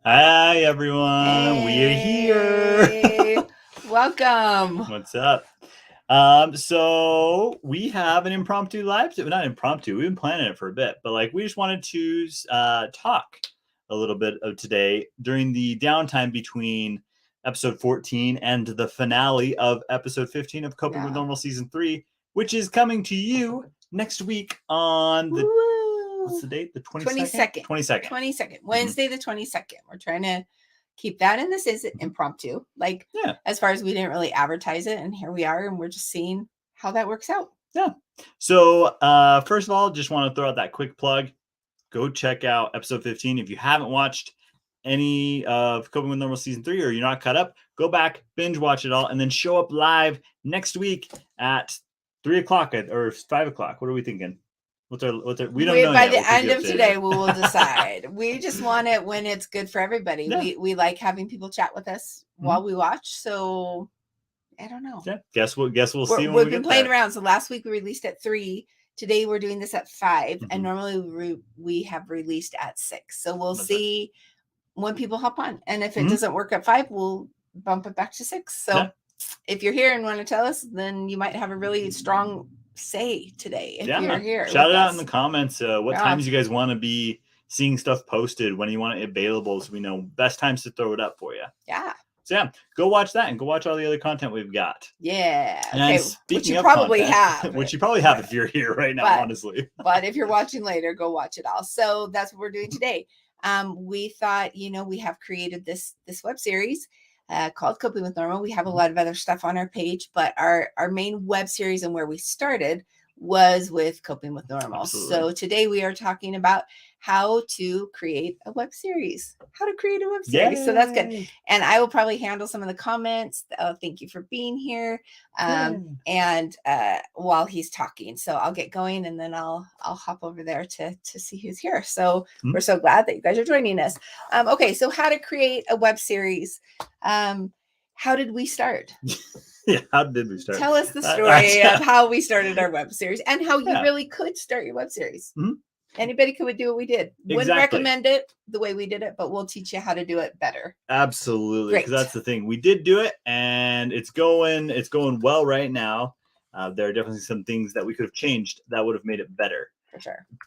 Hi everyone, we are Hey, here. welcome. What's up? So we have an impromptu live. Not impromptu. We've been planning it for a bit, but like we just wanted to talk a little bit of today during the downtime between episode 14 and the finale of episode 15 of Coping with Yeah. Normal season 3, which is coming to you next week on the what's Woo. the date? The 22nd? 22nd. 22nd. 22nd. Mm-hmm. Wednesday the 22nd. We're trying to keep that in. This is impromptu. Like, Yeah. as far as we didn't really advertise it, and here we are, and we're just seeing how that works out. Yeah. So first of all, just want to throw out that quick plug. Go check out episode 15. If you haven't watched any of Coping with Normal season 3 or you're not caught up, go back, binge watch it all, and then show up live next week at 3 o'clock or 5 o'clock. What are we thinking? We don't know By yet. the We'll keep end you of updated. today, we will decide. We just want it when it's good for everybody. Yeah. We like having people chat with us while we watch. So I don't know. Yeah. Guess we'll see when We've we been get playing there. around. So last week we released at 3. Today we're doing this at 5, and normally we have released at 6. So we'll see when people hop on, and if it doesn't work at 5, we'll bump it back to 6. So if you're here and want to tell us, then you might have a really strong say today. If you're here, shout it out in the comments. What times you guys want to be seeing stuff posted, when you want it available, so we know best times to throw it up for you. Yeah. So yeah, go watch that and go watch all the other content we've got. Yeah. Okay. Which you probably have. Which you probably have if you're here right now, honestly. But if you're watching later, go watch it all. So that's what we're doing today. We thought, we have created this web series called Coping with Normal. We have a lot of other stuff on our page, but our main web series and where we started was with Coping with Normal. Absolutely. So today we are talking about how to create a web series. How to create a web series. Yay. So that's good. And I will probably handle some of the comments. Thank you for being here. And while he's talking, so I'll get going, and then I'll hop over there to see who's here. So we're so glad that you guys are joining us. Okay, so how to create a web series. How did we start? Yeah, how did we start? Tell us the story of how we started our web series and how you really could start your web series. Anybody could do what we did. Wouldn't recommend it the way we did it, but we'll teach you how to do it better. Absolutely, because that's the thing. We did do it, and it's going well right now. There are definitely some things that we could have changed that would have made it better.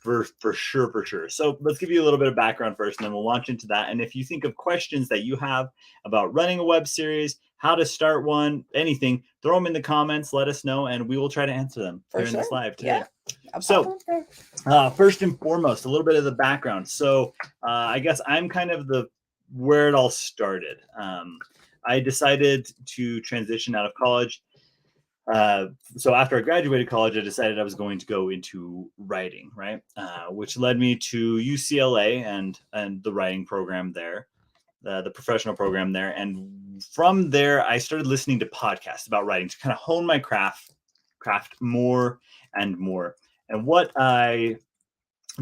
For sure. So let's give you a little bit of background first, and then we'll launch into that. And if you think of questions that you have about running a web series, how to start one, anything, throw them in the comments, let us know, and we will try to answer them during this live today. Yeah. So first and foremost, a little bit of the background. So I guess I'm kind of where it all started. I decided to transition out of college. So after I graduated college, I decided I was going to go into writing, right? Which led me to UCLA and the writing program there, the professional program there. And from there, I started listening to podcasts about writing to kind of hone my craft more and more. And what I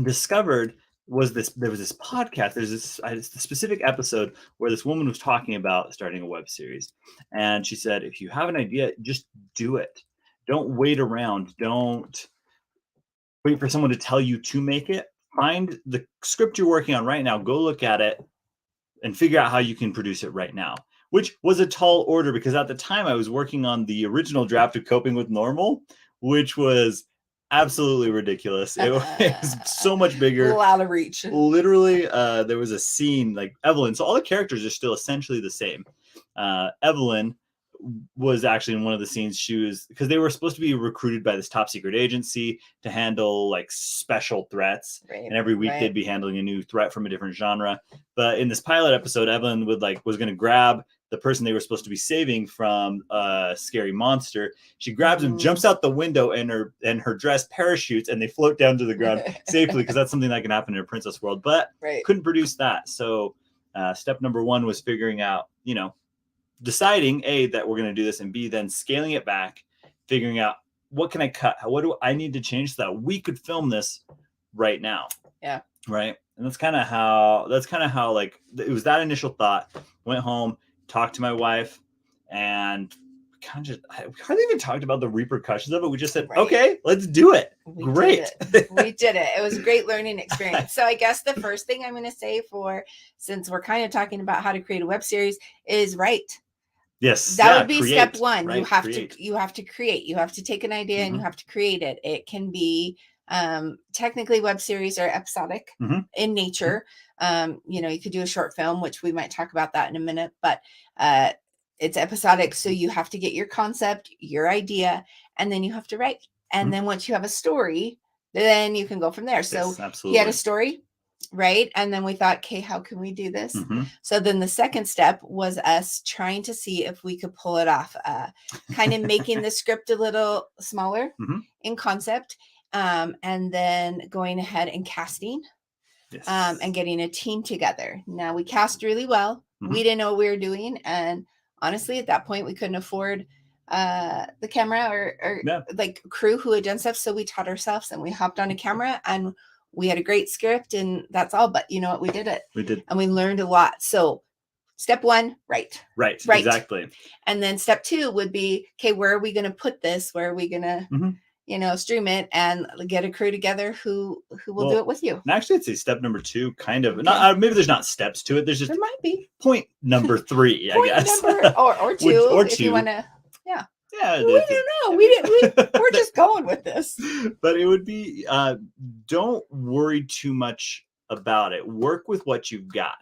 discovered was there was this podcast. There's this specific episode where this woman was talking about starting a web series, and she said, if you have an idea, just do it. Don't wait around. Don't wait for someone to tell you to make it. Find the script you're working on right now, go look at it, and figure out how you can produce it right now. Which was a tall order, because at the time I was working on the original draft of Coping with Normal, which was absolutely ridiculous. It was so much bigger. A lot of reach. Literally, there was a scene like Evelyn. So all the characters are still essentially the same. Evelyn was actually in one of the scenes. She was, because they were supposed to be recruited by this top secret agency to handle like special threats, and every week they'd be handling a new threat from a different genre. But in this pilot episode, Evelyn was going to grab the person they were supposed to be saving from a scary monster. She grabs him, jumps out the window, and her dress parachutes, and they float down to the ground safely, because that's something that can happen in a princess world. But couldn't produce that. So step number one was figuring out, deciding A, that we're going to do this, and B, then scaling it back, figuring out what can I cut? What do I need to change so that we could film this right now? Yeah. Right. And that's kind of how like it was that initial thought. Went home, talked to my wife, and kind of we hardly even talked about the repercussions of it. We just said, okay, let's do it. Great. We did it. It was a great learning experience. So I guess the first thing I'm going to say since we're kind of talking about how to create a web series is write. Yes. That would be create, step one. Right? You have to create. You have to take an idea and you have to create it. It can be technically web series are episodic in nature. You could do a short film, which we might talk about that in a minute, but it's episodic. So you have to get your concept, your idea, and then you have to write. And then once you have a story, then you can go from there. So he had a story, right? And then we thought, okay, how can we do this? So then the second step was us trying to see if we could pull it off, kind of making the script a little smaller in concept, and then going ahead and casting. And getting a team together. Now we cast really well. We didn't know what we were doing. And honestly, at that point, we couldn't afford the camera or like crew who had done stuff. So we taught ourselves and we hopped on a camera and we had a great script and that's all. But you know what? We did it. We did. And we learned a lot. So step one, right. Exactly. And then step two would be, okay, where are we going to put this? Where are we going to stream it and get a crew together who will do it with you. And actually, I'd say step number two, kind of, not maybe there's not steps to it. There might be point number three, I guess, or two, if you want to. Yeah, we don't know. We're just going with this. But it would be, don't worry too much about it. Work with what you've got,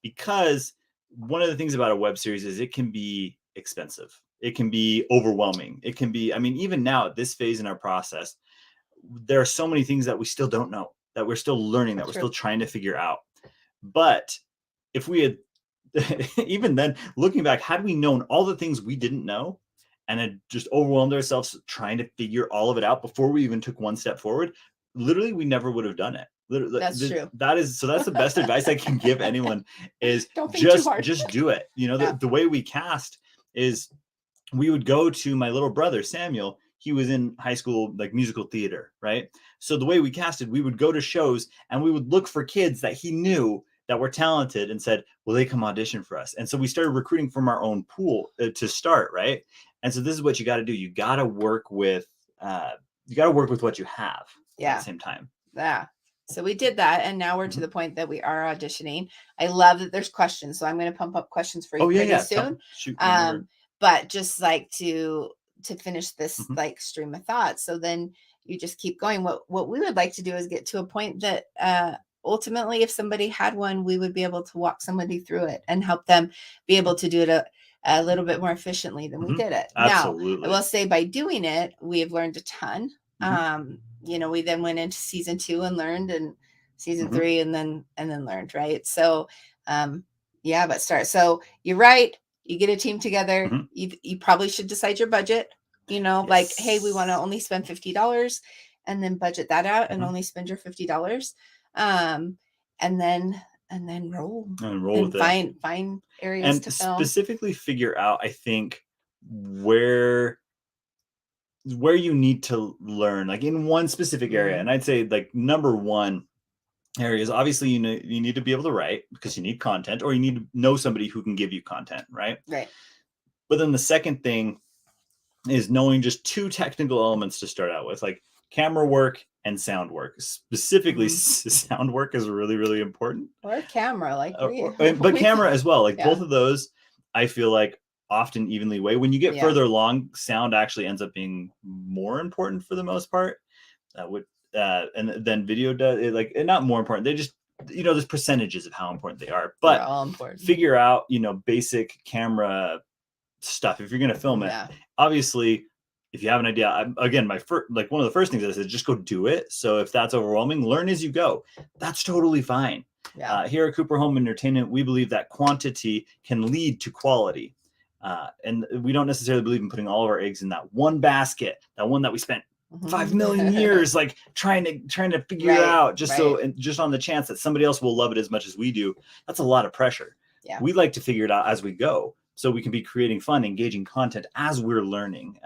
because one of the things about a web series is it can be expensive. It can be overwhelming. It can be, I mean, even now at this phase in our process, there are so many things that we still don't know, that we're still learning, that we're still trying to figure out. But if we had, even then, looking back, had we known all the things we didn't know and had just overwhelmed ourselves trying to figure all of it out before we even took one step forward, literally, we never would have done it. That's true. That's the best advice I can give anyone is just do it. The way we cast is, we would go to my little brother, Samuel. He was in high school, like musical theater, right? So the way we casted, we would go to shows and we would look for kids that he knew that were talented and said, will they come audition for us? And so we started recruiting from our own pool to start, right? And so this is what you got to do. You got to work with what you have at the same time. Yeah. So we did that. And now we're to the point that we are auditioning. I love that there's questions. So I'm going to pump up questions for you pretty soon. But just like to finish this like stream of thoughts. So then you just keep going. What we would like to do is get to a point that ultimately, if somebody had one, we would be able to walk somebody through it and help them be able to do it a little bit more efficiently than we did it. Absolutely. Now, I will say by doing it, we have learned a ton. We then went into season 2 and learned, and season 3 and then learned, right? So but start. So you're right. You get a team together. You probably should decide your budget, like, hey, we want to only spend $50 and then budget that out and only spend your $50. And then roll and with find areas and to film. Specifically figure out, I think, where you need to learn, like in one specific area. And I'd say like number one areas, obviously, you need to be able to write because you need content, or you need to know somebody who can give you content, right? But then the second thing is knowing just 2 technical elements to start out with, like camera work and sound work. Specifically, sound work is really, really important. Or camera, like but camera as well. Like both of those, I feel like often evenly weigh. When you get further along, sound actually ends up being more important for the most part. And then video does it, like, and not more important. They just, there's percentages of how important they are, but they're all important. Figure out, basic camera stuff. If you're going to film it, obviously, if you have an idea, again, one of the first things I said, just go do it. So if that's overwhelming, learn as you go. That's totally fine. Here at Cooper Home Entertainment, we believe that quantity can lead to quality. And we don't necessarily believe in putting all of our eggs in that one basket, that one that we spent 5 million years like trying to figure out just on the chance that somebody else will love it as much as we do. That's a lot of pressure. We like to figure it out as we go, so we can be creating fun, engaging content as we're learning.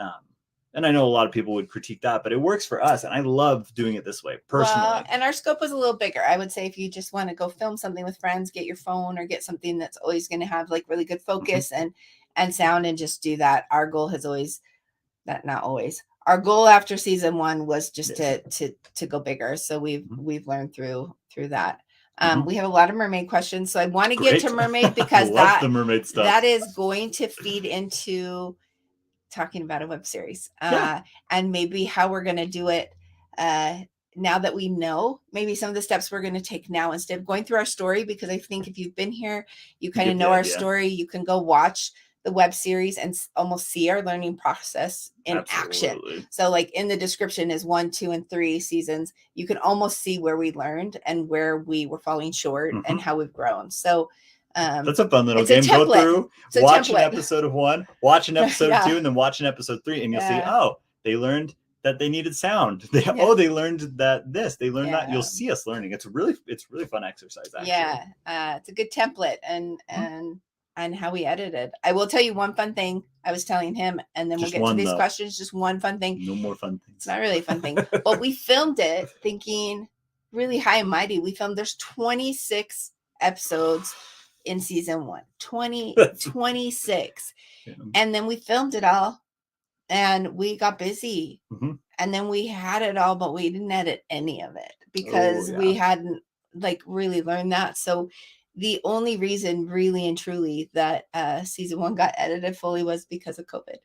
And I know a lot of people would critique that, but it works for us, and I love doing it this way personally. Well, and our scope was a little bigger. I would say if you just want to go film something with friends, get your phone or get something that's always going to have like really good focus and sound and just do that. Our goal has always, not always, our goal after season 1 was just to go bigger. So we've learned through that. We have a lot of mermaid questions. So I want to get to mermaid because the mermaid stuff. that is going to feed into talking about a web series and maybe how we're going to do it now that we know maybe some of the steps we're going to take now instead of going through our story, because I think if you've been here, you kind of know our story. You can go watch the web series and almost see our learning process in action. So like in the description is 1, 2, and 3 seasons. You can almost see where we learned and where we were falling short and how we've grown. So that's a fun little game. Go through, watch an episode of 1, watch an episode of 2, and then watch an episode 3, and you'll see, oh, they learned that they needed sound. They learned that they learned that. You'll see us learning. It's really fun exercise, actually. It's a good template and how we edited. I will tell you one fun thing. I was telling him, and then we'll get to these questions. Just one fun thing. No more fun things. It's not really a fun thing, but we filmed it thinking really high and mighty. We filmed, there's 26 episodes in season 1, 26. And then we filmed it all and we got busy and then we had it all, but we didn't edit any of it because we hadn't like really learned that. So the only reason really and truly that season 1 got edited fully was because of COVID.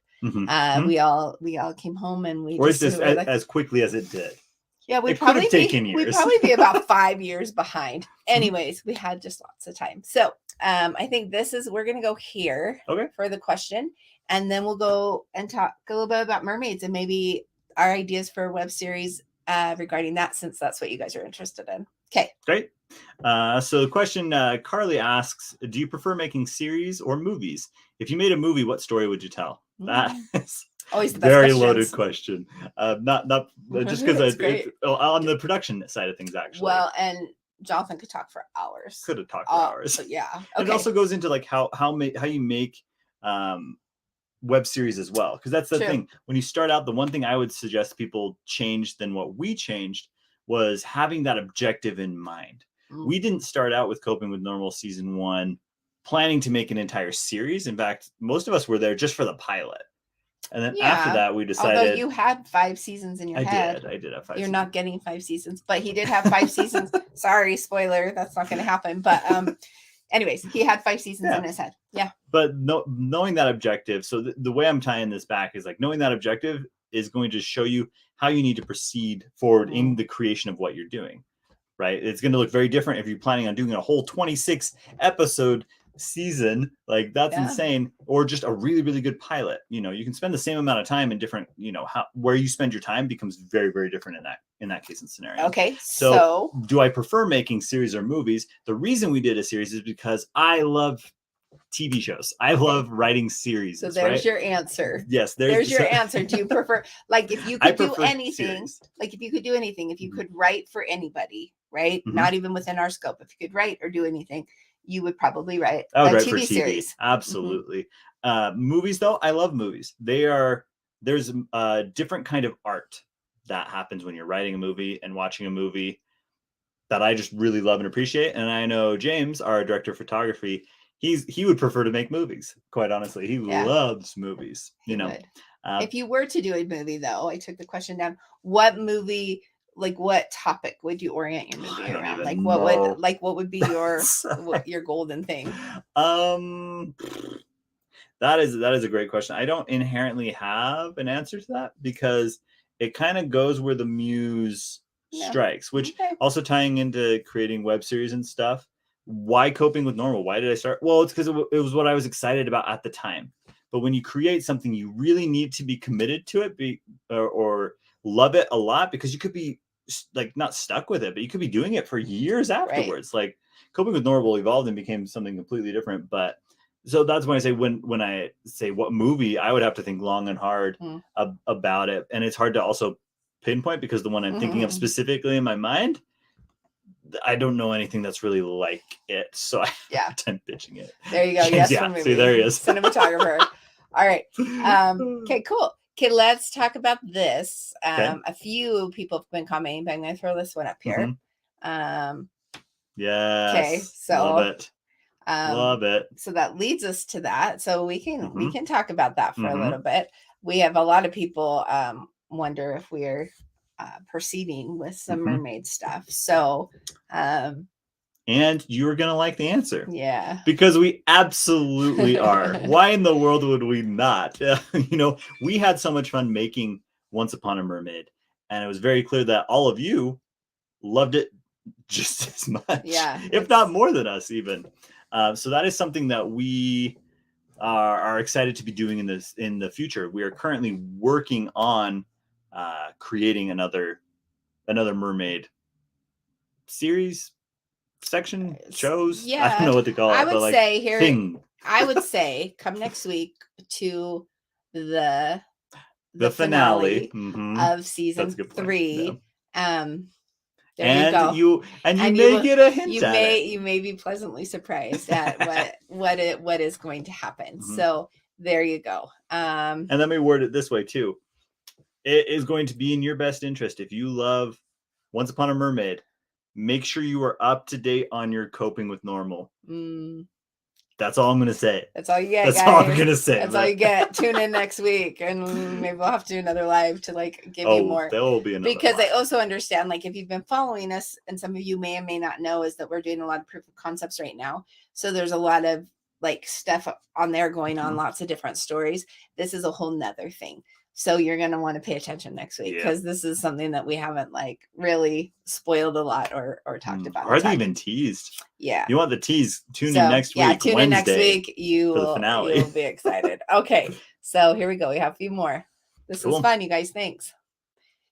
We all came home and we as quickly as it did. Yeah, we'd probably be about 5 years behind. Anyways, we had just lots of time. So I think we're going to go here for the question. And then we'll go and talk a little bit about mermaids and maybe our ideas for a web series regarding that, since that's what you guys are interested in. Okay. Great. So the question, Carly asks, do you prefer making series or movies? If you made a movie, what story would you tell? That is always the best very questions. Loaded question. Not just because on the production side of things, actually. Well, and Jonathan could talk for hours. Could have talked for hours. Yeah. Okay. It also goes into like how you make web series as well, because that's the thing. When you start out, the one thing I would suggest people change than what we changed was having that objective in mind. We didn't start out with Coping with Normal season 1 planning to make an entire series. In fact, most of us were there just for the pilot. And then after that, we decided. Although you had 5 seasons in your head. I did have 5 You're seasons. not getting 5 seasons, but he did have 5 seasons. Sorry, spoiler. That's not going to happen. But anyways, he had 5 seasons in his head. Yeah. But knowing that objective. So the way I'm tying this back is like knowing that objective is going to show you how you need to proceed forward in the creation of what you're doing. Right. It's going to look very different if you're planning on doing a whole 26 episode season. Like that's insane. Or just a really, really good pilot. You know, you can spend the same amount of time in different, where you spend your time becomes very, very different in that case and scenario. Okay. So do I prefer making series or movies? The reason we did a series is because I love TV shows. I love writing series. So there's your answer. Yes, there's your answer. Do you prefer, like, if you could do anything, if you could write for anybody, right? Not even within our scope. If you could write or do anything, you would probably write a TV series. Absolutely. Movies, though, I love movies. There's a different kind of art that happens when you're writing a movie and watching a movie that I just really love and appreciate. And I know James, our director of photography, he would prefer to make movies. Quite honestly, he loves movies. If you were to do a movie, though, I took the question down. What movie? Like, what topic would you orient your movie around? Like, what would be your golden thing? That is a great question. I don't inherently have an answer to that because it kind of goes where the muse strikes, which also tying into creating web series and stuff. Why Coping with Normal? Why did I start? Well, it's because it was what I was excited about at the time. But when you create something, you really need to be committed to it, or love it a lot, because you could be like not stuck with it, but you could be doing it for years afterwards. Like Coping with Normal evolved and became something completely different. But so that's when I say when I say what movie, I would have to think long and hard about it, and it's hard to also pinpoint because the one I'm thinking of specifically in my mind, I don't know anything that's really like it, so I have time pitching it. There you go. Yes, see, there he is. Cinematographer. All right. Okay, cool. Okay, let's talk about this. A few people have been commenting, but I'm going to throw this one up here. Yes. Okay, so love it. Love it. So that leads us to that. So we can talk about that for a little bit. We have a lot of people wonder if we're proceeding with some mermaid stuff. So and you're gonna like the answer. Yeah. Because we absolutely are. Why in the world would we not? We had so much fun making Once Upon a Mermaid, and it was very clear that all of you loved it just as much, if not more than us even. So that is something that we are excited to be doing in the future. We are currently working on creating another mermaid series, section, shows. I don't know what to call it. I would say here. I would say come next week to the finale of season 3. There you may get a hint. You may be pleasantly surprised at what is going to happen. So there you go. And let me word it this way too. It is going to be in your best interest, if you love Once Upon a Mermaid, make sure you are up to date on your coping with normal. That's all I'm going to say. That's all you get, That's guys. all I'm going to say. That's all you get. Tune in next week, and maybe we'll have to do another live to give you more. There will be another because live. I also understand, if you've been following us, and some of you may or may not know, is that we're doing a lot of proof of concepts right now. So there's a lot of stuff on there going on, lots of different stories. This is a whole nother thing. So you're going to want to pay attention next week, because this is something that we haven't really spoiled a lot or talked about. Or even teased. Yeah. You want the tease? Tune in next week. Tune in next week. You will be excited. Okay. So here we go. We have a few more. This was fun, you guys. Thanks.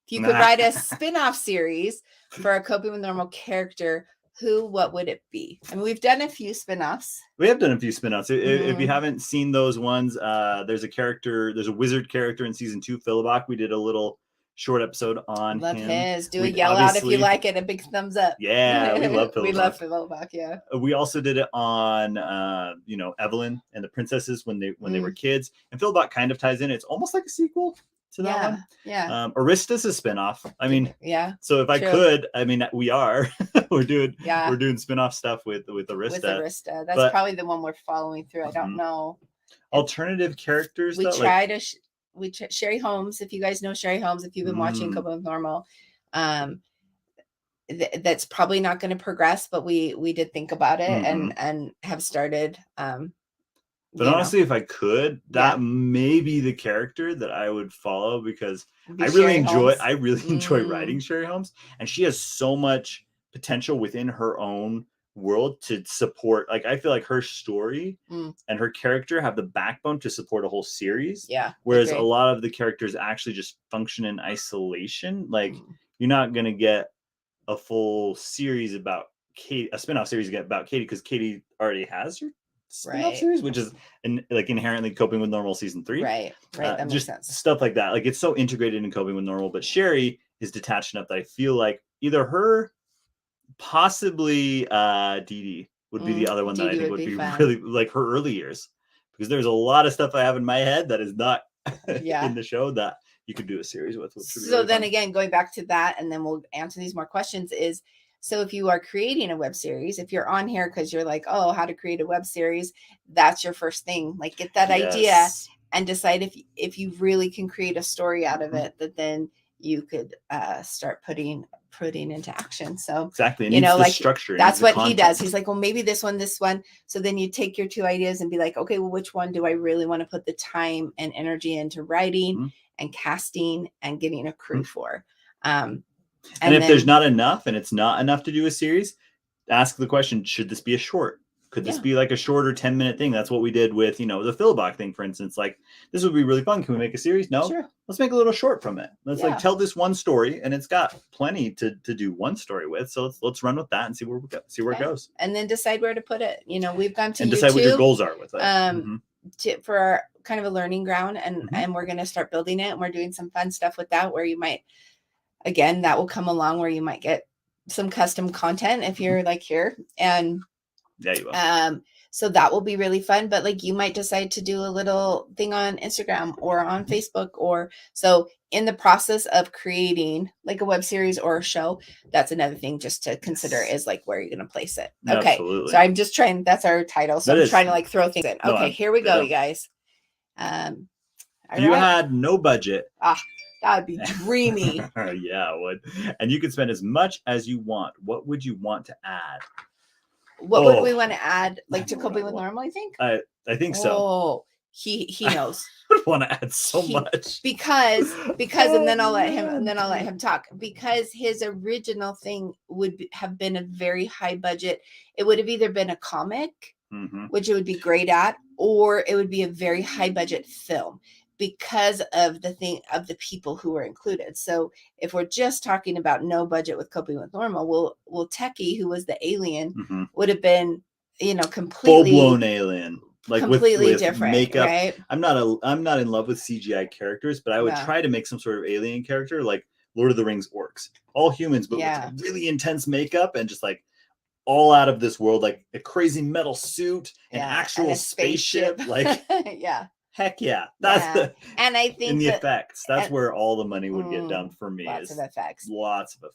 If you could write a spin-off series for a Coping with Normal character, what would it be? I mean, we've done a few spin-offs. We have done a few spin-offs. If you haven't seen those ones, there's a wizard character in season 2, Philibok. We did a little short episode on Love him. his. Do a yell out if you like it. A big thumbs up. Yeah, we love Philibok. We love Philibok, yeah. We also did it on, Evelyn and the princesses when they were kids. And Philibok kind of ties in. It's almost like a sequel to that one. Yeah. Arista's a spinoff. I mean, So if I could, we are. we're doing spin-off stuff with Arista. With Arista. That's probably the one we're following through. I don't know. Alternative characters. We try to Sherry Holmes. If you guys know Sherry Holmes, if you've been watching Coping with Normal, that's probably not going to progress, but we did think about it and have started. But honestly, if I could, that may be the character that I would follow, because I really enjoy writing Sherry Holmes, and she has so much potential within her own world to support. I feel like her story and her character have the backbone to support a whole series. Yeah. Whereas a lot of the characters actually just function in isolation. You're not going to get a full series about Katie, a spinoff series about Katie, because Katie already has her spin-off series, which is inherently Coping with Normal season 3. Right. That makes sense. Stuff like that. It's so integrated in Coping with Normal, but Sherry is detached enough that I feel like either her, possibly Dee Dee would be the other one that I think would be really her early years, because there's a lot of stuff I have in my head that is not in the show that you could do a series with. So then again, going back to that, and then we'll answer these more questions, is so if you are creating a web series, if you're on here because you're how to create a web series, that's your first thing. Get that idea and decide if you really can create a story out of it, that then you could start putting into action. So exactly, the structure. That's what he does. He's well, maybe this one. So then you take your two ideas and be okay, well, which one do I really want to put the time and energy into writing and casting and getting a crew for? And if there's not enough, and it's not enough to do a series, ask the question, should this be a short? Could this be a shorter 10-minute thing? That's what we did with, the Philibok thing, for instance. This would be really fun. Can we make a series? No. Sure. Let's make a little short from it. Let's tell this one story, and it's got plenty to do one story with. So let's run with that and see where it goes. And then decide where to put it. We've gone to and decide what your goals are with it. For our kind of a learning ground, and we're going to start building it, and we're doing some fun stuff with that, where you might, again, that will come along where you might get some custom content if you're here, and you will. So that will be really fun. But you might decide to do a little thing on Instagram or on Facebook, or so in the process of creating like a web series or a show, that's another thing just to consider is like where you're going to place it. Okay. Absolutely. So I'm just trying, that's our title. So I'm trying to like throw things in. Okay, here we go, you guys. If you had no budget. That would be dreamy. Yeah, it would. And you could spend as much as you want. What would you want to add? What would we want to add, like to Coping with Normal? I think. I think so. Oh, he knows. I would want to add so much because, and then I'll let him talk. Because his original thing would have been a very high budget. It would have either been a comic, which it would be great at, or it would be a very high budget film, because of the people who were included. So if we're just talking about no budget with Coping with Normal, well, Techie, who was the alien, would have been, completely full-blown alien, like completely with different makeup. Right? I'm not in love with CGI characters, but I would try to make some sort of alien character like Lord of the Rings orcs, all humans, but with really intense makeup and just like all out of this world, like a crazy metal suit, an actual and spaceship. Like yeah. Heck yeah. That's and I think in the effects, that's where all the money would get done for me. Lots of effects.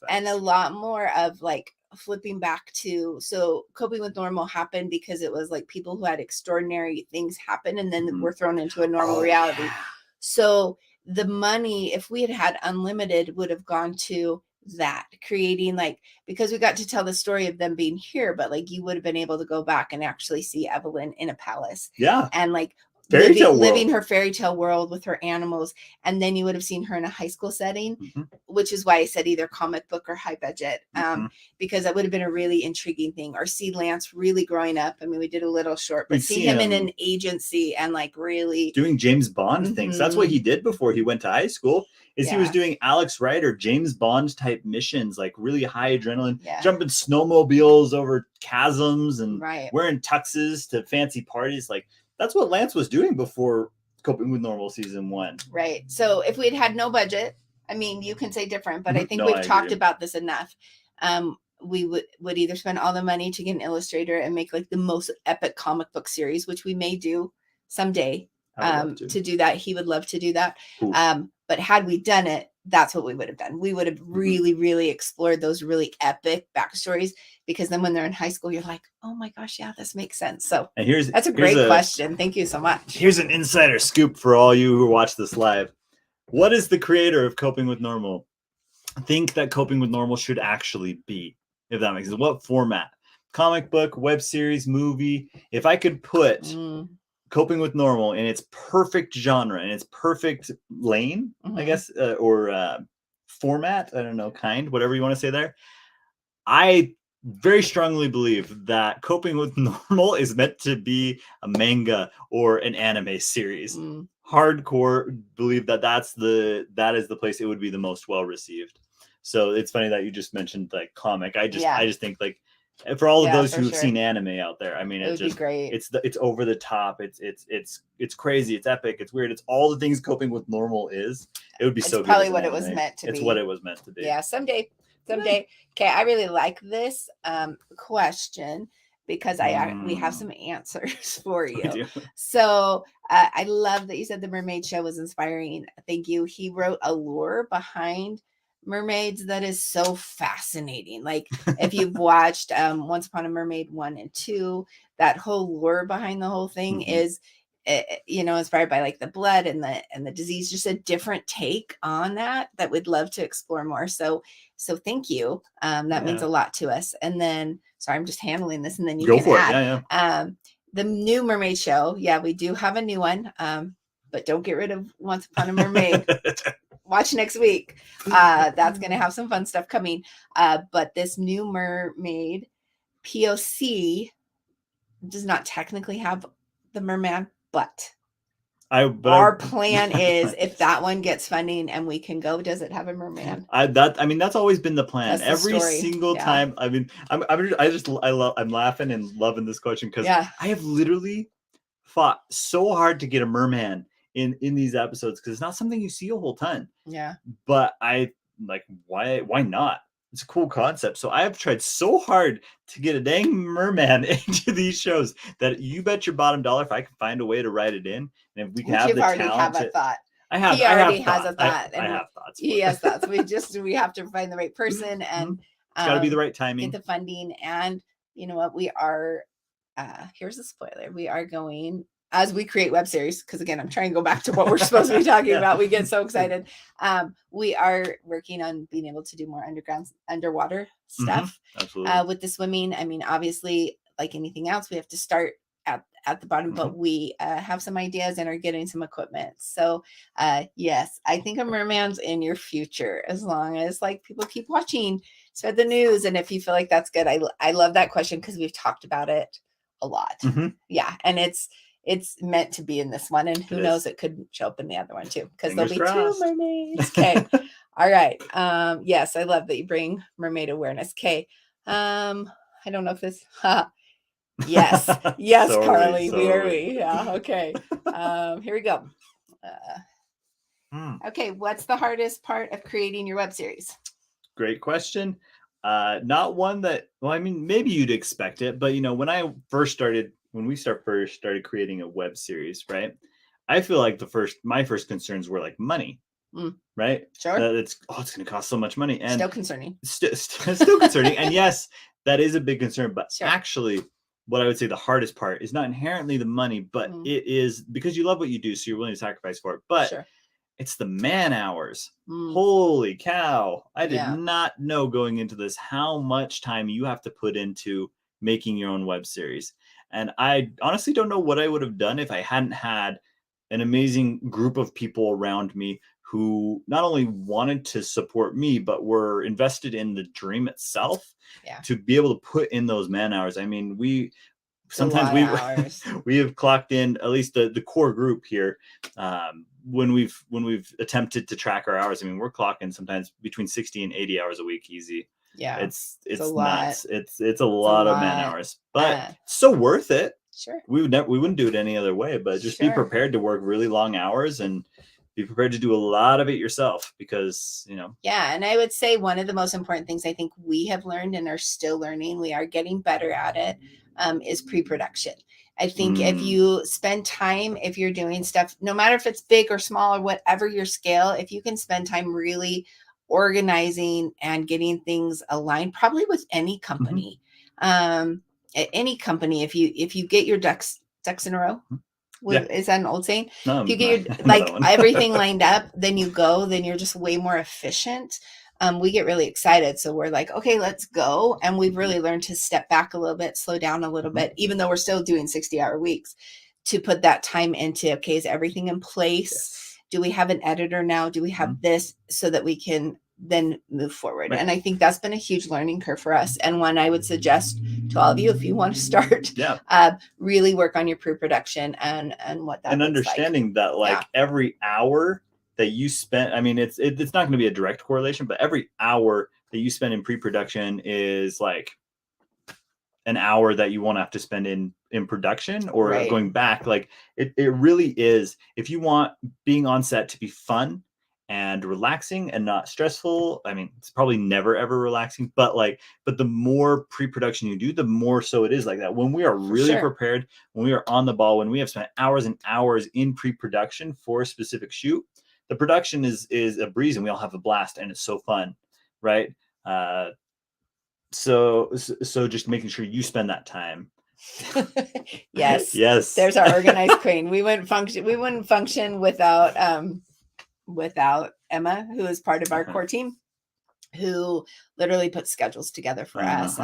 And a lot more of like flipping back to, so Coping with Normal happened because it was like people who had extraordinary things happen and then were thrown into a normal reality. Yeah. So the money, if we had had unlimited, would have gone to that, creating like, because we got to tell the story of them being here, but like you would have been able to go back and actually see Evelyn in a palace. Yeah. And like living her fairy tale world with her animals. And then you would have seen her in a high school setting, which is why I said either comic book or high budget, because that would have been a really intriguing thing. Or see Lance really growing up. I mean, we did a little short, but see him in an agency and like really doing James Bond things. That's what he did before he went to high school. He was doing Alex Wright or James Bond type missions, like really high adrenaline, jumping snowmobiles over chasms and wearing tuxes to fancy parties. Like that's what Lance was doing before Coping with Normal season 1. Right. So if we'd had no budget, I mean, you can say different, but I think we've talked about this enough. We would either spend all the money to get an illustrator and make like the most epic comic book series, which we may do someday. To do that, he would love to do that. But had we done it, that's what we would have done. We would have really, really explored those really epic backstories, because then when they're in high school, you're like, oh my gosh, yeah, this makes sense. So that's a great question. Thank you so much. Here's an insider scoop for all you who watch this live. What is the creator of Coping with Normal think that Coping with Normal should actually be? If that makes sense. What format? Comic book, web series, movie? If I could put Coping with Normal in its perfect genre, in its perfect lane, I guess, or format, I don't know, whatever you want to say there. I very strongly believe that Coping with Normal is meant to be a manga or an anime series. Hardcore believe that that is the place it would be the most well received. So it's funny that you just mentioned like comic. I just think like, for all of those who've seen anime out there, I mean, it's just great. It's over the top. It's crazy. It's epic. It's weird. It's all the things Coping with Normal is. It would be so good. Probably what it was meant to be. It's what it was meant to be. Yeah, someday. Okay, I really like this question because we have some answers for you. So I love that you said the Mermaid Show was inspiring. Thank you. He wrote a lore behind mermaids that is so fascinating. Like if you've watched Once Upon a Mermaid 1 and 2, that whole lore behind the whole thing is inspired by like the blood and the disease, just a different take on that we'd love to explore more. So thank you. That means a lot to us. And then sorry, I'm just handling this and then you go can for add. it. The new Mermaid Show, we do have a new one, but don't get rid of Once Upon a Mermaid. Watch next week. That's going to have some fun stuff coming. But this new mermaid POC does not technically have the merman, but our plan is if that one gets funding and we can go, does it have a merman? That's always been the plan. Every single time. I mean, I'm laughing and loving this question because I have literally fought so hard to get a merman in these episodes because it's not something you see a whole ton. But I like, why not? It's a cool concept. So I have tried so hard to get a dang merman into these shows that you bet your bottom dollar if I can find a way to write it in, and if we have the talent. I have. He already I have has a thought. I have thoughts. He has thoughts. We have to find the right person and it's got to be the right timing. Get the funding. And you know what? We are. Here's a spoiler. We are going as we create web series, because again, I'm trying to go back to what we're supposed to be talking about. We get so excited. We are working on being able to do more underwater stuff with the swimming. I mean, obviously, like anything else, we have to start at the bottom, but we have some ideas and are getting some equipment. So yes, I think a merman's in your future, as long as like people keep watching, spread the news. And if you feel like that's good, I love that question, because we've talked about it a lot. Yeah. And it's meant to be in this one, and who knows, it could show up in the other one too, because there'll be 2 mermaids. Okay. All right. Yes, I love that you bring mermaid awareness. Okay. I don't know if this yes Carly. Yeah. Okay. Here we go. Okay, what's the hardest part of creating your web series? Great question. Not one that, well, I mean, maybe you'd expect it, but when we first started creating a web series, right? I feel like my first concerns were like money, right? Sure. It's going to cost so much money, and still concerning. Still concerning, and yes, that is a big concern. But actually, what I would say the hardest part is not inherently the money, but it is because you love what you do, so you're willing to sacrifice for it. But it's the man hours. Holy cow! I did not know going into this how much time you have to put into making your own web series. And I honestly don't know what I would have done if I hadn't had an amazing group of people around me who not only wanted to support me, but were invested in the dream itself to be able to put in those man hours. I mean, we have clocked in, at least the core group here, when we've attempted to track our hours. I mean, we're clocking sometimes between 60 and 80 hours a week easy. Yeah, it's nuts. It's a lot of man hours, but so worth it. Sure. We wouldn't do it any other way, but just be prepared to work really long hours and be prepared to do a lot of it yourself, because Yeah, and I would say one of the most important things I think we have learned and are still learning, we are getting better at it, is pre-production. I think if you spend time, if you're doing stuff, no matter if it's big or small or whatever your scale, if you can spend time really organizing and getting things aligned, probably with any company, if you get your ducks in a row, is that an old saying? No, if you get your everything lined up, then you're just way more efficient. We get really excited, so we're like, okay, let's go. And we've really learned to step back a little bit, slow down a little bit, even though we're still doing 60-hour weeks, to put that time into, okay, is everything in place? Do we have an editor now? Do we have this, so that we can then move forward? And I think that's been a huge learning curve for us, and one I would suggest to all of you, if you want to start, really work on your pre-production and what that, and understanding that every hour that you spend, I mean, it's not going to be a direct correlation, but every hour that you spend in pre-production is like an hour that you won't have to spend in production or going back. Like it really is. If you want being on set to be fun and relaxing and not stressful, I mean, it's probably never ever relaxing, but the more pre-production you do, the more so it is like that. When we are really prepared, when we are on the ball, when we have spent hours and hours in pre-production for a specific shoot, the production is a breeze and we all have a blast and it's so fun, right? So just making sure you spend that time. Yes. There's our organized queen. We wouldn't function without Emma, who is part of our core team, who literally puts schedules together for us.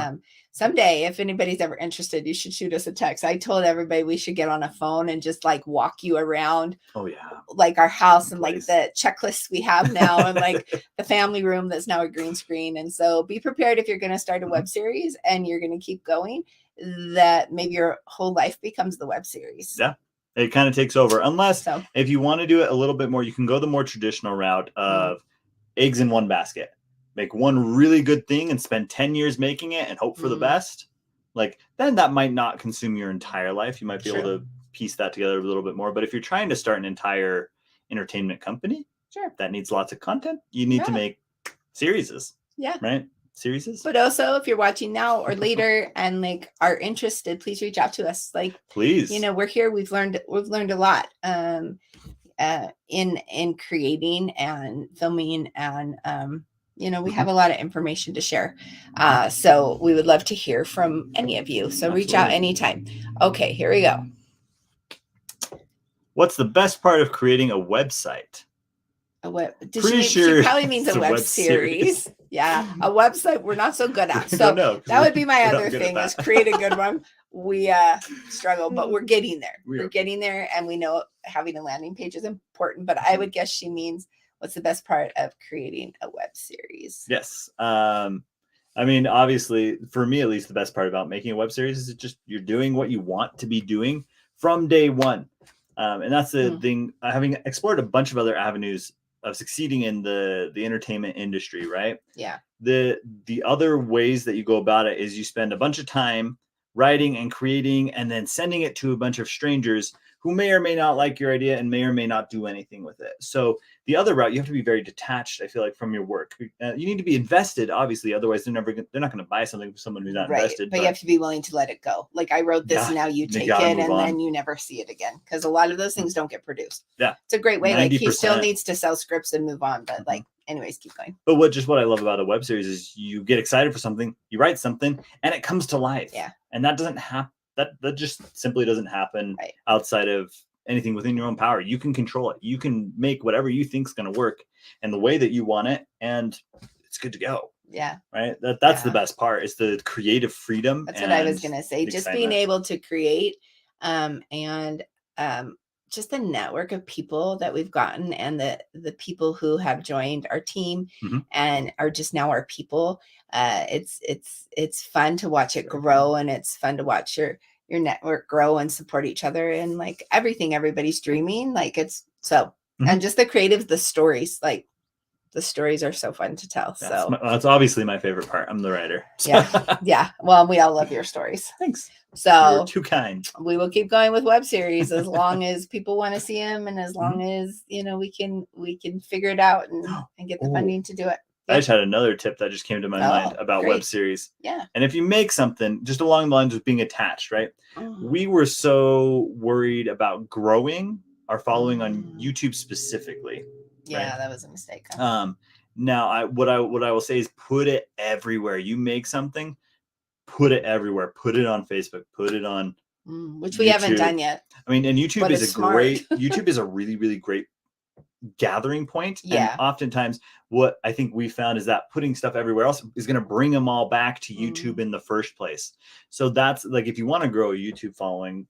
Someday, if anybody's ever interested, you should shoot us a text. I told everybody we should get on a phone and just walk you around. Oh yeah. Our house and the checklists we have now and the family room that's now a green screen. And so be prepared if you're going to start a web series and you're going to keep going, that maybe your whole life becomes the web series. Yeah. It kind of takes over, unless if you want to do it a little bit more, you can go the more traditional route of eggs in one basket. Make one really good thing and spend 10 years making it and hope for the best. Then that might not consume your entire life. You might be able to piece that together a little bit more. But if you're trying to start an entire entertainment company that needs lots of content, you need to make series. Yeah. Right? Series. But also, if you're watching now or later and are interested, please reach out to us. Please. We're here. We've learned a lot. in creating and filming, and we have a lot of information to share. So we would love to hear from any of you. So reach out anytime. Okay, here we go. What's the best part of creating a website? She probably means a web series. Yeah, a website we're not so good at. So that would be my other thing, is create a good one. We struggle, but we're getting there. We're getting there, and we know having a landing page is important. But I would guess she means, what's the best part of creating a web series? Yes. I mean, obviously, for me at least, the best part about making a web series is just you're doing what you want to be doing from day one. And that's the thing. Having explored a bunch of other avenues of succeeding in the entertainment industry, right? Yeah. The other ways that you go about it is you spend a bunch of time writing and creating and then sending it to a bunch of strangers who may or may not like your idea and may or may not do anything with it. So the other route, you have to be very detached, I feel like, from your work. You need to be invested, obviously. Otherwise, they're not going to buy something from someone who's not invested. But you have to be willing to let it go. Like, I wrote this, now you take it, and then you never see it again. Because a lot of those things don't get produced. Yeah. It's a great way. 90%. Like, he still needs to sell scripts and move on. But like, anyways, keep going. But what I love about a web series is you get excited for something, you write something, and it comes to life. Yeah. And that doesn't happen. That just simply doesn't happen outside of anything within your own power. You can control it. You can make whatever you think is going to work and the way that you want it, and it's good to go. Yeah. Right. That's the best part. It's the creative freedom. That's what I was going to say. Just being able to create, and just the network of people that we've gotten, and the people who have joined our team and are just now our people. It's fun to watch it grow, and it's fun to watch your network grow and support each other, and like everything everybody's dreaming. Like, it's so, and just the creatives, the stories, like the stories are so fun to tell. That's obviously my favorite part. I'm the writer. So. Yeah. Well, we all love your stories. Thanks. So you're too kind. We will keep going with web series as long as people want to see them, and as long as we can figure it out and get the funding to do it. I just had another tip that just came to my mind about web series. Yeah. And if you make something just along the lines of being attached, right? We were so worried about growing our following on YouTube specifically. Yeah, that was a mistake. Now what I will say is put it everywhere. You make something, put it everywhere. Put it on Facebook, put it on which we haven't done yet. I mean, and YouTube is YouTube is a really, really great gathering point. Yeah. And oftentimes what I think we found is that putting stuff everywhere else is going to bring them all back to YouTube in the first place. So that's like, if you want to grow a YouTube following,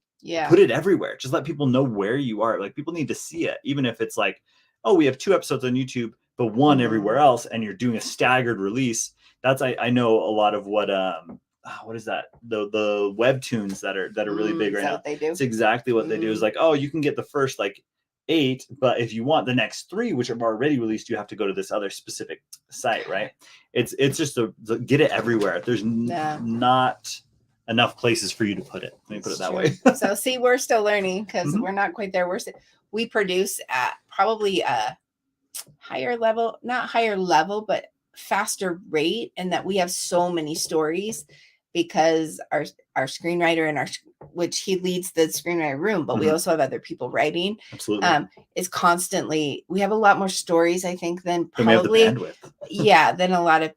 put it everywhere. Just let people know where you are. Like, people need to see it, even if it's like, oh, we have 2 episodes on YouTube, but 1 everywhere else, and you're doing a staggered release. That's, I know a lot of what is that? The webtoons that are really big right now. What they do? It's exactly what they do. Is like, oh, you can get the first like 8, but if you want the next 3, which are already released, you have to go to this other specific site, right? It's just get it everywhere. There's not enough places for you to put it. Let me put it that way. So see, we're still learning, because we're not quite there. We produce at probably a higher level, not higher level, but faster rate, and that we have so many stories because our screenwriter and which he leads the screenwriter room, but we also have other people writing. Absolutely. Is constantly, we have a lot more stories, I think, than probably than a lot of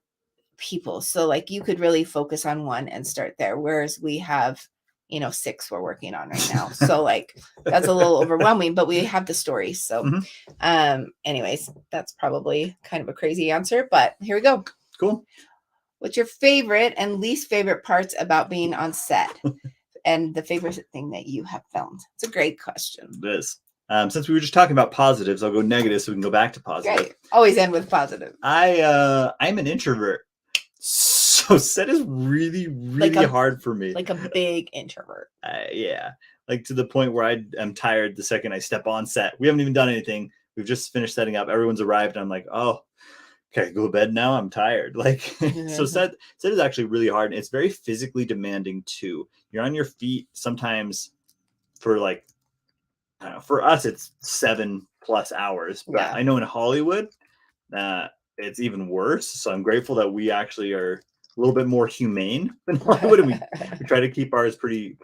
people. So like, you could really focus on one and start there, whereas we have 6 we're working on right now. So like, that's a little overwhelming, but we have the stories. So anyways, that's probably kind of a crazy answer, but here we go. Cool. What's your favorite and least favorite parts about being on set? And the favorite thing that you have filmed? It's a great question. It is. Since we were just talking about positives, I'll go negative so we can go back to positive. Great. Always end with positive. I'm an introvert. So set is really, really hard for me. Like a big introvert. Yeah. Like, to the point where I am tired the second I step on set. We haven't even done anything. We've just finished setting up. Everyone's arrived. And I'm like, oh, okay, go to bed now. I'm tired. Like, so set is actually really hard. And it's very physically demanding too. You're on your feet sometimes for like, I don't know, for us, it's 7+ hours. But I know in Hollywood, it's even worse. So I'm grateful that we actually are a little bit more humane than Hollywood, and we try to keep ours pretty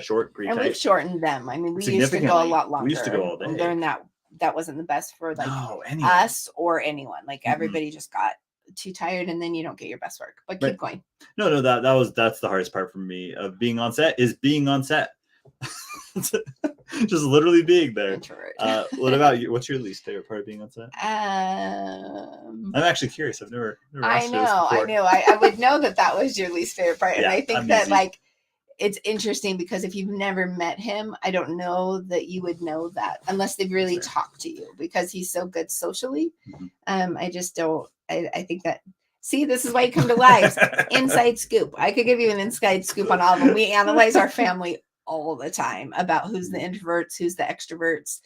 short, pretty tight. We've shortened them. I mean, we used to go a lot longer. We used to go all day. They're in that that wasn't the best for like anyone. us or anyone. Like everybody just got too tired, and then you don't get your best work. But keep going. No, that's the hardest part for me of being on set, is being on set. Just literally being there. What about you? What's your least favorite part of being on set? I'm actually curious. I've never I know. I would know that was your least favorite part. And I think that like it's interesting because if you've never met him, I don't know that you would know that unless they've really talked to you, because he's so good socially. I just don't. I think that. See, this is why you come to Lives. Inside scoop. I could give you an inside scoop on all of them. We analyze our family all the time about who's the introverts, who's the extroverts,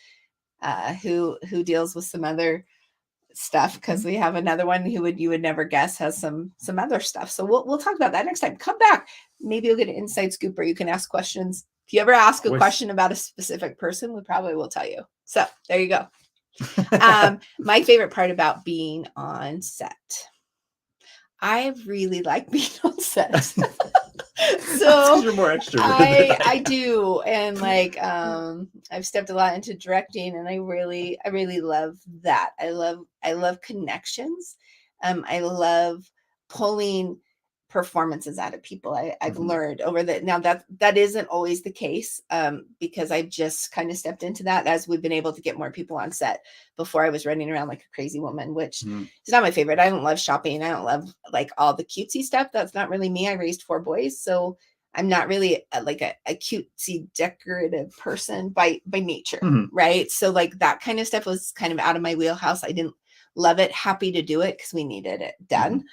who deals with some other stuff, because we have another one who you would never guess has some other stuff. So we'll talk about that next time. Come back. Maybe you'll get an inside scoop, or you can ask questions. If you ever ask a question about a specific person, we probably will tell you. So there you go. My favorite part about being on set. I really like being on set. So you're more extroverted. I do. And like I've stepped a lot into directing, and I really love that. I love connections. I love pulling performances out of people. I've learned over that. Now that isn't always the case, because I've just kind of stepped into that as we've been able to get more people on set. Before I was running around like a crazy woman, which is not my favorite. I don't love shopping. I don't love like all the cutesy stuff. That's not really me. I raised 4 boys, so I'm not really like a cutesy decorative person by nature, right? So like that kind of stuff was kind of out of my wheelhouse. I didn't love it. Happy to do it because we needed it done.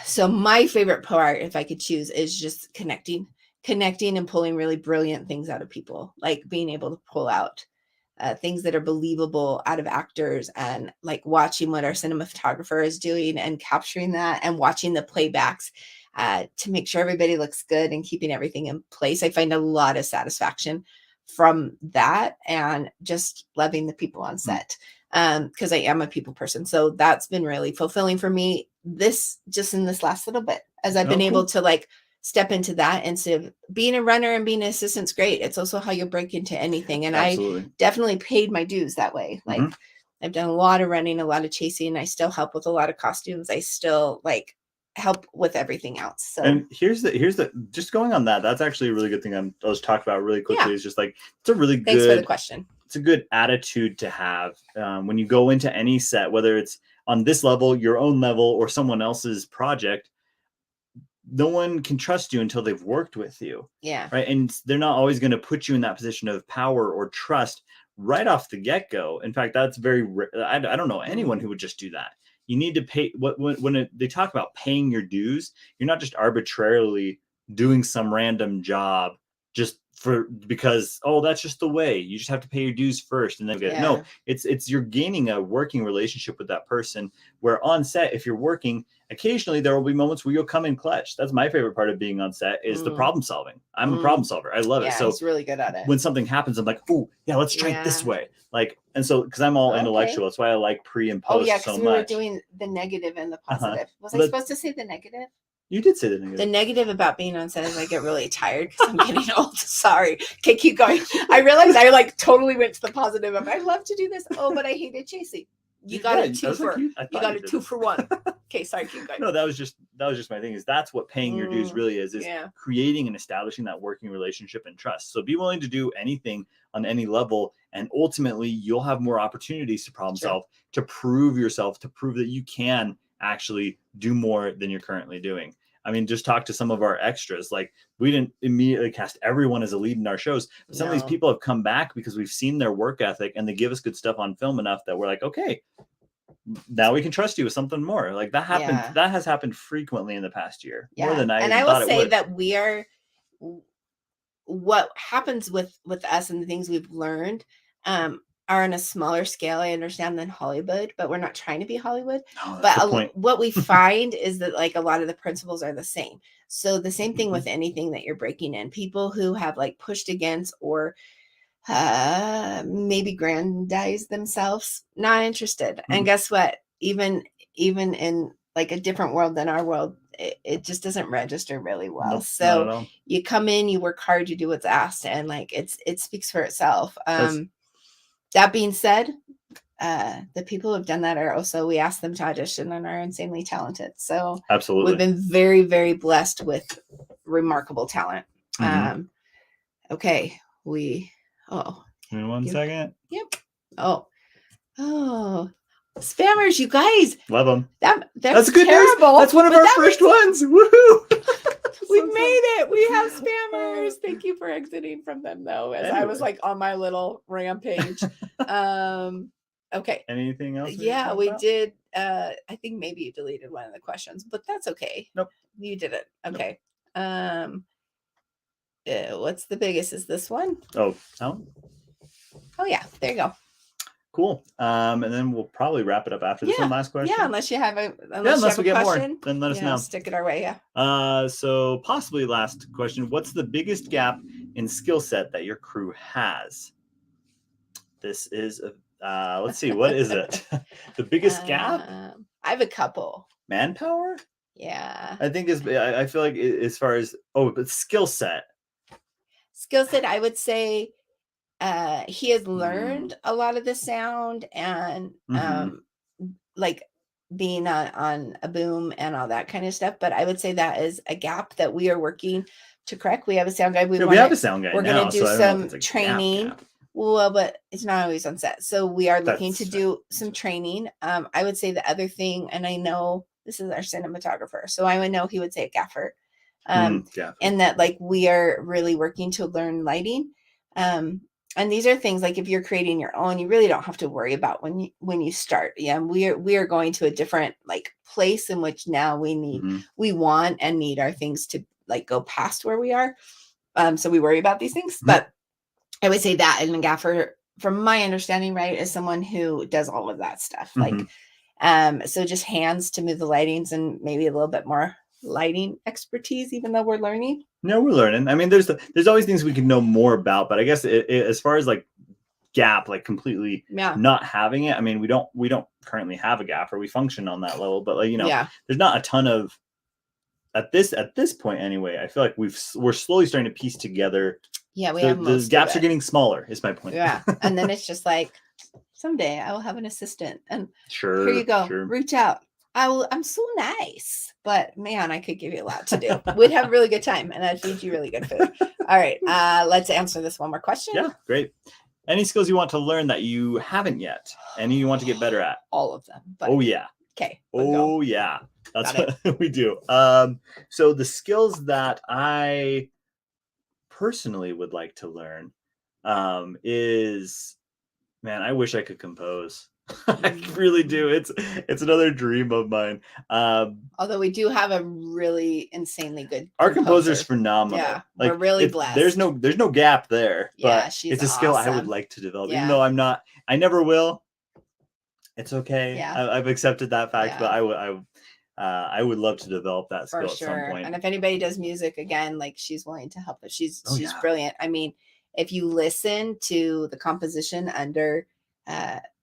So my favorite part, if I could choose, is just connecting and pulling really brilliant things out of people, like being able to pull out things that are believable out of actors, and like watching what our cinematographer is doing and capturing that, and watching the playbacks to make sure everybody looks good and keeping everything in place. I find a lot of satisfaction from that, and just loving the people on set. Because I am a people person. So that's been really fulfilling for me in this last little bit, as I've been able to like step into that instead of being a runner and being an assistant's great. It's also how you break into anything. And I definitely paid my dues that way. Like I've done a lot of running, a lot of chasing. I still help with a lot of costumes. I still like help with everything else. So, and here's the just going on that. That's actually a really good thing. I was talking about really quickly. Is just like, it's a really Thanks for the question. It's a good attitude to have when you go into any set, whether it's on this level, your own level, or someone else's project. No one can trust you until they've worked with you. Yeah. Right. And they're not always going to put you in that position of power or trust right off the get-go. In fact, that's very I don't know anyone who would just do that. You need to pay when they talk about paying your dues, you're not just arbitrarily doing some random job just because that's just the way. You just have to pay your dues first and then get no. It's you're gaining a working relationship with that person, where on set, if you're working, occasionally there will be moments where you'll come in clutch. That's my favorite part of being on set, is the problem solving. I'm a problem solver. I love it. So he's really good at it. When something happens, I'm like, oh yeah, let's try it this way. Like, and so because I'm all intellectual, that's why I like pre and post so much. We were doing the negative and the positive. Was I supposed to say the negative? You did say the negative. The negative about being on set is I get really tired because I'm getting old. Sorry. Okay, keep going. I realized I like totally went to the positive of I love to do this. Oh, but I hated chasing. You got a 2 for you got a 2 for 1. Okay, sorry, keep going. No, that was just my thing. Is that's what paying your dues really is creating and establishing that working relationship and trust. So be willing to do anything on any level, and ultimately you'll have more opportunities to problem solve, to prove yourself, to prove that you can actually do more than you're currently doing. I mean, just talk to some of our extras. Like, we didn't immediately cast everyone as a lead in our shows. But some of these people have come back because we've seen their work ethic and they give us good stuff on film enough that we're like, okay, now we can trust you with something more. Like that happened. Yeah. That has happened frequently in the past year, more than I. And I will say that we are. What happens with us and the things we've learned are on a smaller scale, I understand, than Hollywood, but we're not trying to be Hollywood. No, but what we find is that like a lot of the principles are the same. So the same thing with anything that you're breaking in. People who have like pushed against or maybe grandize themselves, not interested. And guess what? Even in like a different world than our world, it just doesn't register really well. Nope, so you come in, you work hard, you do what's asked, and like it speaks for itself. That being said, the people who have done that are also, we asked them to audition and are insanely talented. So absolutely, we've been very, very blessed with remarkable talent. Mhm. Okay, Give me 1 second. Yep. Oh, spammers, you guys. Love them. That's good news. terrible. That's one of our first ones. Woohoo! We made it. We have spammers. Thank you for exiting from them, though, as I was like on my little rampage. Okay. Anything else? Yeah, we did. I think maybe you deleted one of the questions, but that's okay. Nope. You did it. Okay. What's the biggest? Is this one? Oh, yeah. There you go. Cool. And then we'll probably wrap it up after this one. Last question. Yeah, unless you have a unless we get more, then let us know. Stick it our way. Yeah. So possibly last question. What's the biggest gap in skill set that your crew has? This is let's see, what is it? The biggest gap? I have a couple. Manpower? Yeah. I think I feel like as far as but skill set. I would say he has learned a lot of the sound and like being on a boom and all that kind of stuff. But I would say that is a gap that we are working to correct. We have a sound guy. We have a sound guy. We're going to do some training. Well, but it's not always on set. So we are looking to do some training. I would say the other thing, and I know this is our cinematographer, so I would know he would say a gaffer. And that like we are really working to learn lighting. And these are things like if you're creating your own, you really don't have to worry about when you start. Yeah, and we are going to a different like place in which now we want and need our things to like go past where we are. So we worry about these things, but I would say that and a gaffer, from my understanding, right, is someone who does all of that stuff. Like, so just hands to move the lightings and maybe a little bit more lighting expertise, even though we're learning. No, we're learning. I mean, there's always things we can know more about, but I guess as far as like gap, like completely not having it. I mean, we don't currently have a gaffer. We function on that level, but like, there's not a ton of at this point anyway. I feel like we're slowly starting to piece together. Yeah, we have the gaps are getting smaller. Is my point. Yeah, and then it's just like someday I will have an assistant, and here you go. Reach out. I'm so nice, but man, I could give you a lot to do. We'd have a really good time, and I'd feed you really good food. All right, let's answer this one more question. Yeah, great. Any skills you want to learn that you haven't yet? Any you want to get better at? All of them. But... Oh yeah. Okay. Oh yeah. That's what we do. So the skills that I personally would like to learn is, man, I wish I could compose. I really do. It's another dream of mine. Although we do have a really insanely good our composer's phenomenal. Yeah, like, we're really blessed. There's no gap there. Yeah, but it's a skill I would like to develop. Even though I never will. It's okay. Yeah. I've accepted that fact, but I would love to develop that skill at some point. And if anybody does music again, like she's willing to help us. She's brilliant. I mean, if you listen to the composition under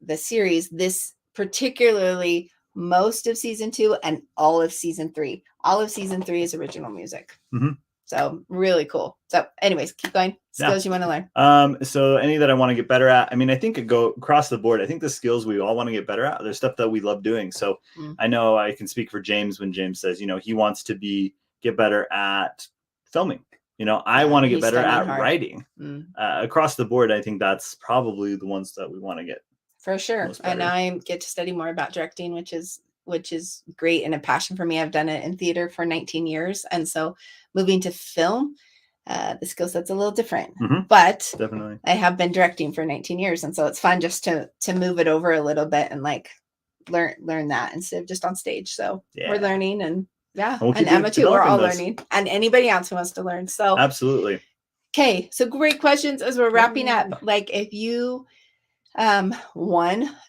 the series, this particularly most of season 2 and all of season 3 is original music. So really cool. So anyways, keep going. Skills you want to learn. So any that I want to get better at, I mean, I think it go across the board. I think the skills we all want to get better at, there's stuff that we love doing. So I know I can speak for James when James says, he wants to get better at filming. I want to get better at writing. Across the board, I think that's probably the ones that we want to get. For sure. And I get to study more about directing, which is great and a passion for me. I've done it in theater for 19 years. And so moving to film, the skill set's a little different, but definitely I have been directing for 19 years. And so it's fun just to move it over a little bit and like learn that instead of just on stage. So we're learning and and Emma too. We're all learning, and anybody else who wants to learn. So absolutely. Okay. So great questions as we're wrapping up. Like if you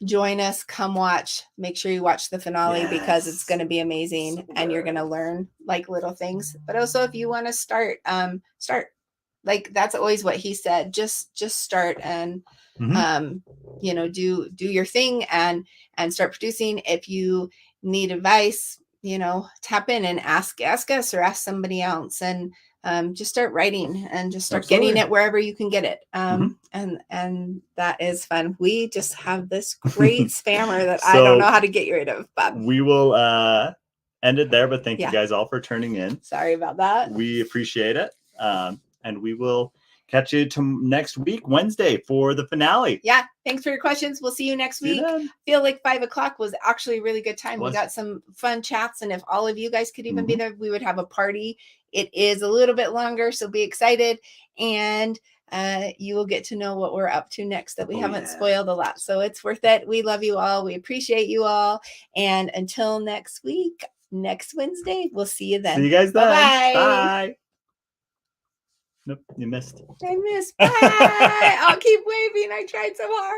join us, come watch, make sure you watch the finale because it's going to be amazing and you're going to learn like little things. But also if you want to start like that's always what he said, just start and do your thing and start producing. If you need advice, tap in and ask us or ask somebody else. And just start writing and just start getting it wherever you can get it. And that is fun. We just have this great spammer that I don't know how to get rid of, but we will end it there, but thank you guys all for turning in. Sorry about that. We appreciate it. And we will catch you next week, Wednesday, for the finale. Yeah. Thanks for your questions. We'll see you next week. I feel like 5 o'clock was actually a really good time. We got some fun chats. And if all of you guys could even be there, we would have a party. It is a little bit longer, so be excited. And you will get to know what we're up to next that we haven't spoiled a lot. So it's worth it. We love you all. We appreciate you all. And until next week, next Wednesday, we'll see you then. See you guys then. Bye-bye. Bye. Nope, you missed. I missed. Bye. I'll keep waving. I tried so hard.